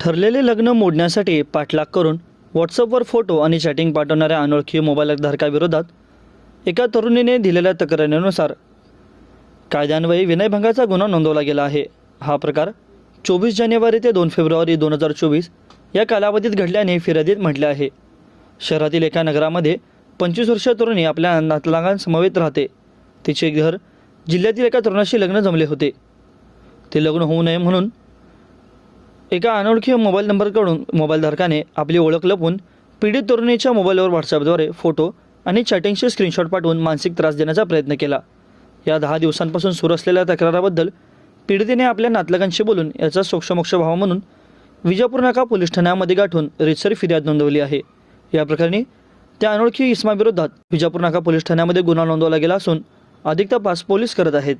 ठरलेले लग्न मोडण्यासाठी पाठलाग करून व्हॉट्सअपवर फोटो आणि चॅटिंग पाठवणाऱ्या अनोळखी मोबाईल धारकाविरोधात एका तरुणीने दिलेल्या तक्रारीनुसार कायद्यान्वये विनयभंगाचा गुन्हा नोंदवला गेला आहे। हा प्रकार 24 जानेवारी ते 2 फेब्रुवारी 2024 या कालावधीत घडल्याने फिर्यादीत म्हटले आहे। शहरातील एका नगरामध्ये 25 वर्षीय तरुणी आपल्या नातलगांसमवेत राहते। तिचे घर जिल्ह्यातील एका तरुणाशी लग्न जमले होते। ते लग्न होऊ नये म्हणून एका अनोळखी मोबाईल नंबरकडून मोबाईलधारकाने आपली ओळख लपवून पीडित तरुणीच्या मोबाईलवर व्हॉट्सअपद्वारे फोटो आणि चॅटिंगचे स्क्रीनशॉट पाठवून मानसिक त्रास देण्याचा प्रयत्न केला। या 10 दिवसांपासून सुरू असलेल्या तक्राराबद्दल पीडितेने आपल्या नातलगांशी बोलून याचा सोक्षमोक्ष व्हावा म्हणून विजापूर नाका पोलीस ठाण्यामध्ये गाठून रीतसर फिर्याद नोंदवली आहे। या प्रकरणी त्या अनोळखी इसमाविरोधात विजापूर नाका पोलीस ठाण्यामध्ये गुन्हा नोंदवला गेला असून अधिक तपास पोलीस करत आहेत।